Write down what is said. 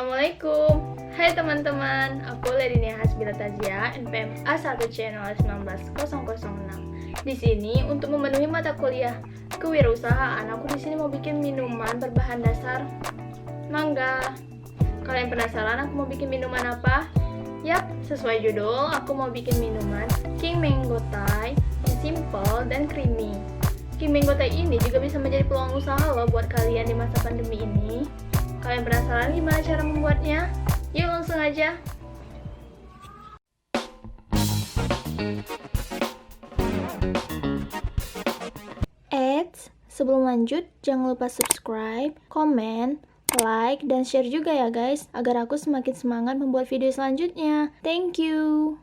Assalamualaikum. Hai teman-teman, aku Leadyania Hasbilah Tazia, NPM A1 channel 19006. Di sini untuk memenuhi mata kuliah Kewirausahaan, aku di sini mau bikin minuman berbahan dasar mangga. Kalian penasaran aku mau bikin minuman apa? Yap, sesuai judul, aku mau bikin minuman kingmangothai yang simple dan creamy. Kingmangothai ini juga bisa menjadi peluang usaha loh buat kalian di masa pandemi ini. Kalian penasaran gimana cara membuatnya? Yuk langsung aja. Sebelum lanjut, jangan lupa subscribe, komen, like, dan share juga ya guys, agar aku semakin semangat membuat video selanjutnya. Thank you!